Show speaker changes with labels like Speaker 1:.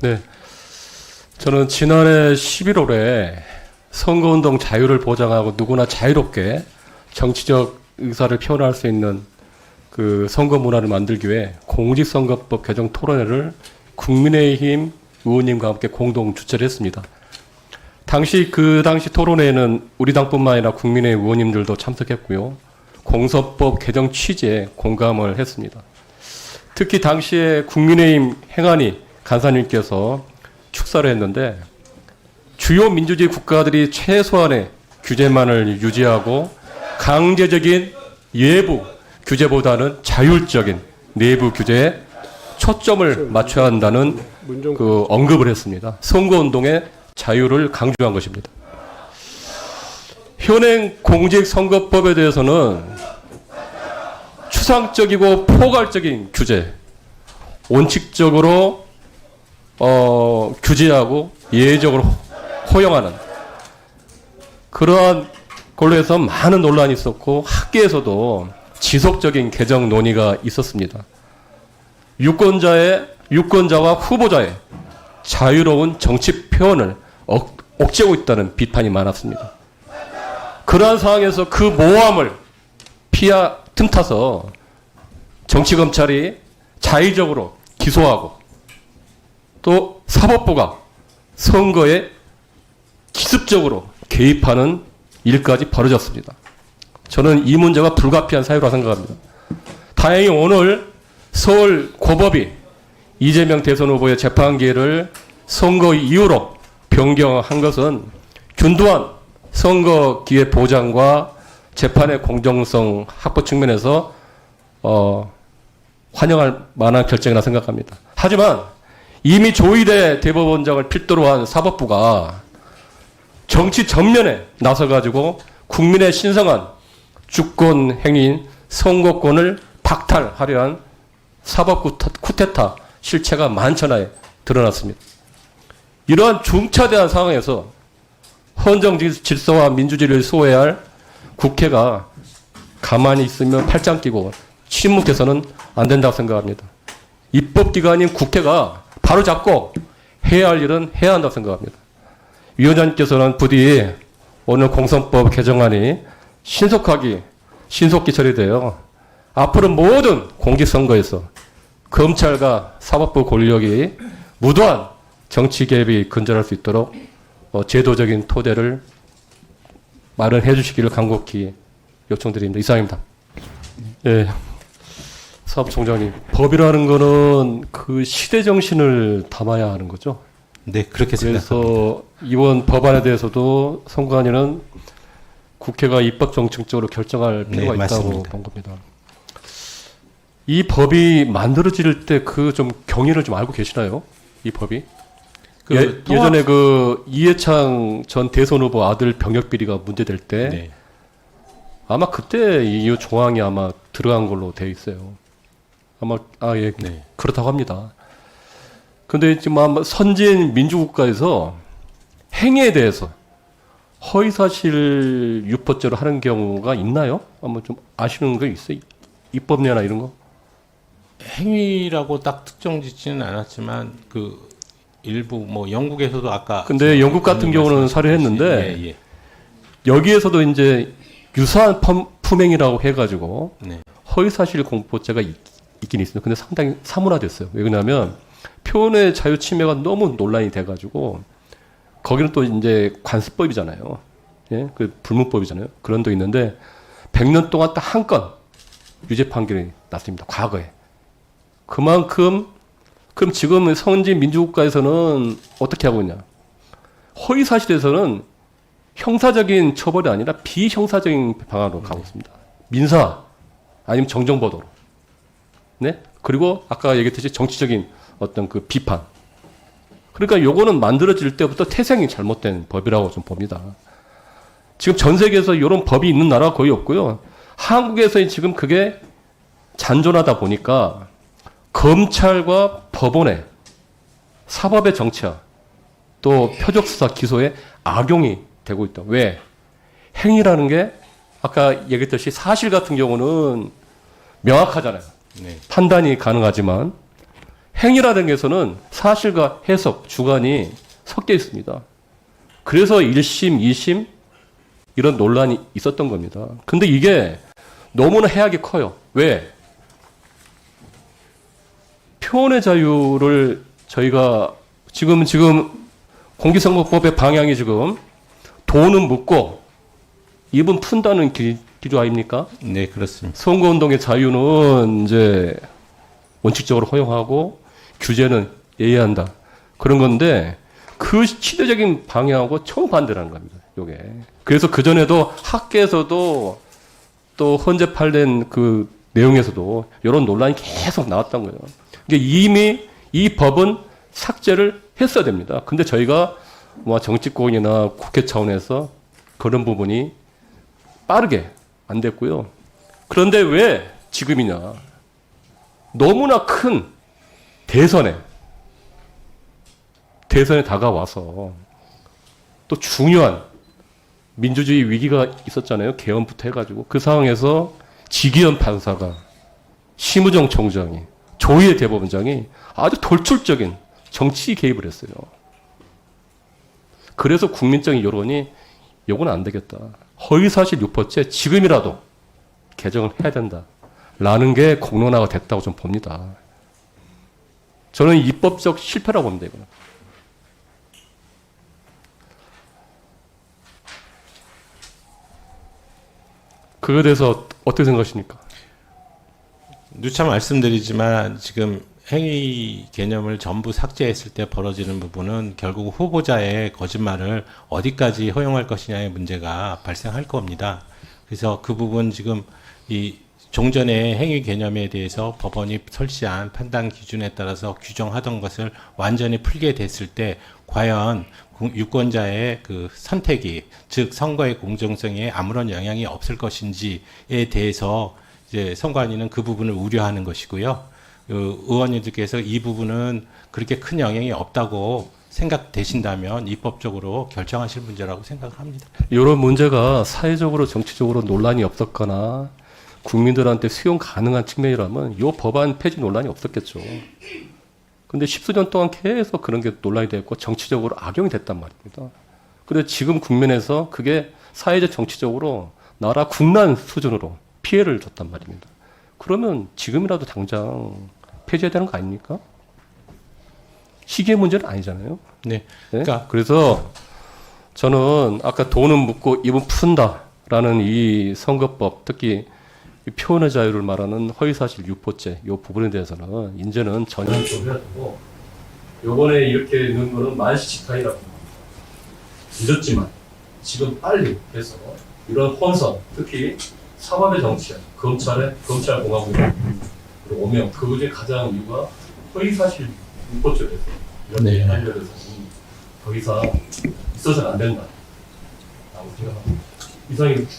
Speaker 1: 네. 저는 지난해 11월에 선거운동 자유를 보장하고 누구나 자유롭게 정치적 의사를 표현할 수 있는 그 선거 문화를 만들기 위해 공직선거법 개정 토론회를 국민의힘 의원님과 함께 공동 주최를 했습니다. 그 당시 토론회에는 우리 당뿐만 아니라 국민의힘 의원님들도 참석했고요. 공선법 개정 취지에 공감을 했습니다. 특히 당시에 국민의힘 행안위 간사님께서 축사를 했는데 주요 민주주의 국가들이 최소한의 규제만을 유지하고 강제적인 외부 규제보다는 자율적인 내부 규제에 초점을 맞춰야 한다는 그 언급을 했습니다. 선거운동의 자유를 강조한 것입니다. 현행 공직선거법에 대해서는 추상적이고 포괄적인 규제, 원칙적으로 규제하고 예외적으로 허용하는 그러한 걸로 해서 많은 논란이 있었고 학계에서도 지속적인 개정 논의가 있었습니다. 유권자와 후보자의 자유로운 정치 표현을 억제하고 있다는 비판이 많았습니다. 그러한 상황에서 그 모함을 틈타서 정치검찰이 자의적으로 기소하고 또 사법부가 선거에 기습적으로 개입하는 일까지 벌어졌습니다. 저는 이 문제가 불가피한 사유라 생각합니다. 다행히 오늘 서울 고법이 이재명 대선 후보의 재판 기회를 선거 이후로 변경한 것은 균등한 선거 기회 보장과 재판의 공정성 확보 측면에서 환영할 만한 결정이라 생각합니다. 하지만 이미 조희대 대법원장을 필두로 한 사법부가 정치 전면에 나서가지고 국민의 신성한 주권 행위인 선거권을 박탈하려 한 사법 쿠데타 실체가 만천하에 드러났습니다. 이러한 중차대한 상황에서 헌정 질서와 민주주의를 수호해야 할 국회가 가만히 있으면 팔짱 끼고 침묵해서는 안 된다고 생각합니다. 입법기관인 국회가 바로 잡고 해야 할 일은 해야 한다고 생각합니다. 위원장님께서는 부디 오늘 공선법 개정안이 신속히 처리되어 앞으로 모든 공직선거에서 검찰과 사법부 권력이 무도한 정치 개입이 근절할 수 있도록 제도적인 토대를 마련해 주시기를 간곡히 요청드립니다. 이상입니다. 예. 사법총장님, 법이라는 거는 그 시대 정신을 담아야 하는 거죠?
Speaker 2: 네, 그렇게 생각합니다.
Speaker 1: 그래서 이번 법안에 대해서도 선관위는 국회가 입법 정책적으로 결정할 필요가 있다고
Speaker 2: 맞습니다.
Speaker 1: 본 겁니다. 이 법이 만들어질 때 그 좀 경위를 좀 알고 계시나요? 이 법이? 예전에 그 이해창 전 대선 후보 아들 병역 비리가 문제될 때
Speaker 2: 네.
Speaker 1: 아마 그때 이 조항이 아마 들어간 걸로 돼 있어요. 아마 예,
Speaker 2: 네.
Speaker 1: 그렇다고 합니다. 근데 지금 아마 선진 민주국가에서 행위에 대해서 허위사실 유포죄로 하는 경우가 있나요? 아마 좀 아시는 거 있어요? 입법례나 이런 거?
Speaker 2: 행위라고 딱 특정 짓지는 않았지만 그 일부 뭐 영국에서도 아까
Speaker 1: 근데 영국 같은 경우는 사례했는데
Speaker 2: 예.
Speaker 1: 여기에서도 이제 유사한 품행이라고 해가지고
Speaker 2: 네.
Speaker 1: 허위사실 공포죄가 있긴 있습니다. 근데 상당히 사문화됐어요. 왜냐하면 표현의 자유 침해가 너무 논란이 돼가지고 거기는 또 이제 관습법이잖아요. 예, 그 불문법이잖아요. 그런 도 있는데 100년 동안 딱 한 건 유죄 판결이 났습니다. 과거에. 그만큼 그럼 지금 선진 민주국가에서는 어떻게 하고 있냐? 허위사실에서는 형사적인 처벌이 아니라 비형사적인 방안으로 가고 있습니다. 민사 아니면 정정보도로. 네? 그리고 아까 얘기했듯이 정치적인 어떤 그 비판. 그러니까 요거는 만들어질 때부터 태생이 잘못된 법이라고 좀 봅니다. 지금 전 세계에서 이런 법이 있는 나라가 거의 없고요. 한국에서 지금 그게 잔존하다 보니까 검찰과 법원의 사법의 정치화 또 표적수사 기소에 악용이 되고 있다. 왜? 행위라는 게 아까 얘기했듯이 사실 같은 경우는 명확하잖아요.
Speaker 2: 네.
Speaker 1: 판단이 가능하지만 행위라는 게서는 사실과 해석, 주관이 섞여 있습니다. 그래서 1심, 2심 이런 논란이 있었던 겁니다. 근데 이게 너무나 해악이 커요. 왜? 표현의 자유를 저희가 지금 공직선거법의 방향이 지금 돈은 묻고 입은 푼다는 기조 아닙니까?
Speaker 2: 네, 그렇습니다.
Speaker 1: 선거운동의 자유는 이제 원칙적으로 허용하고 규제는 예의한다. 그런 건데 그 시대적인 방향하고 정반대라는 겁니다. 요게. 그래서 그전에도 학계에서도 또 헌재판된 그 내용에서도 이런 논란이 계속 나왔던 거예요. 이게 이미 이 법은 삭제를 했어야 됩니다. 근데 저희가 뭐 정치권이나 국회 차원에서 그런 부분이 빠르게 안 됐고요. 그런데 왜 지금이냐. 너무나 큰 대선에 다가와서 또 중요한 민주주의 위기가 있었잖아요. 개헌부터 해가지고. 그 상황에서 지기현 판사가 심우정 총장이 조희의 대법원장이 아주 돌출적인 정치 개입을 했어요. 그래서 국민적인 여론이 요건 안 되겠다. 허위사실 유포죄 지금이라도 개정을 해야 된다. 라는 게 공론화가 됐다고 좀 봅니다. 저는 입법적 실패라고 봅니다. 이거는. 그거에 대해서 어떻게 생각하십니까?
Speaker 2: 누차 말씀드리지만 지금 행위 개념을 전부 삭제했을 때 벌어지는 부분은 결국 후보자의 거짓말을 어디까지 허용할 것이냐의 문제가 발생할 겁니다. 그래서 그 부분 지금 이 종전의 행위 개념에 대해서 법원이 설치한 판단 기준에 따라서 규정하던 것을 완전히 풀게 됐을 때 과연 유권자의 그 선택이 즉 선거의 공정성에 아무런 영향이 없을 것인지에 대해서 이제 선관위는 그 부분을 우려하는 것이고요. 의원님들께서 이 부분은 그렇게 큰 영향이 없다고 생각되신다면 입법적으로 결정하실 문제라고 생각합니다.
Speaker 1: 이런 문제가 사회적으로 정치적으로 논란이 없었거나 국민들한테 수용 가능한 측면이라면 이 법안 폐지 논란이 없었겠죠. 근데 십수년 동안 계속 그런 게 논란이 됐고 정치적으로 악용이 됐단 말입니다. 그런데 지금 국면에서 그게 사회적 정치적으로 나라 국난 수준으로 피해를 줬단 말입니다. 그러면 지금이라도 당장 폐지해야 되는 거 아닙니까? 시기의 문제는 아니잖아요.
Speaker 2: 네.
Speaker 1: 네?
Speaker 2: 그러니까
Speaker 1: 그래서 저는 아까 돈은 묻고 입은 푼다라는 이 선거법, 특히 이 표현의 자유를 말하는 허위사실 유포죄 이 부분에 대해서는 이제는 전혀 좀 해야 되고 요번에 이렇게 넣은 거는 만시지탄이라고 늦었지만 지금 빨리 해서 이런 혼선, 특히 사법의 정치야, 검찰공화국 그리고 오명 그 중에 가장 이유가 허위사실 유포죄에서
Speaker 2: 네.
Speaker 1: 이런 관련해서는 더 이상 있어서는 안 된다라고 생각합니다. 이상입니다.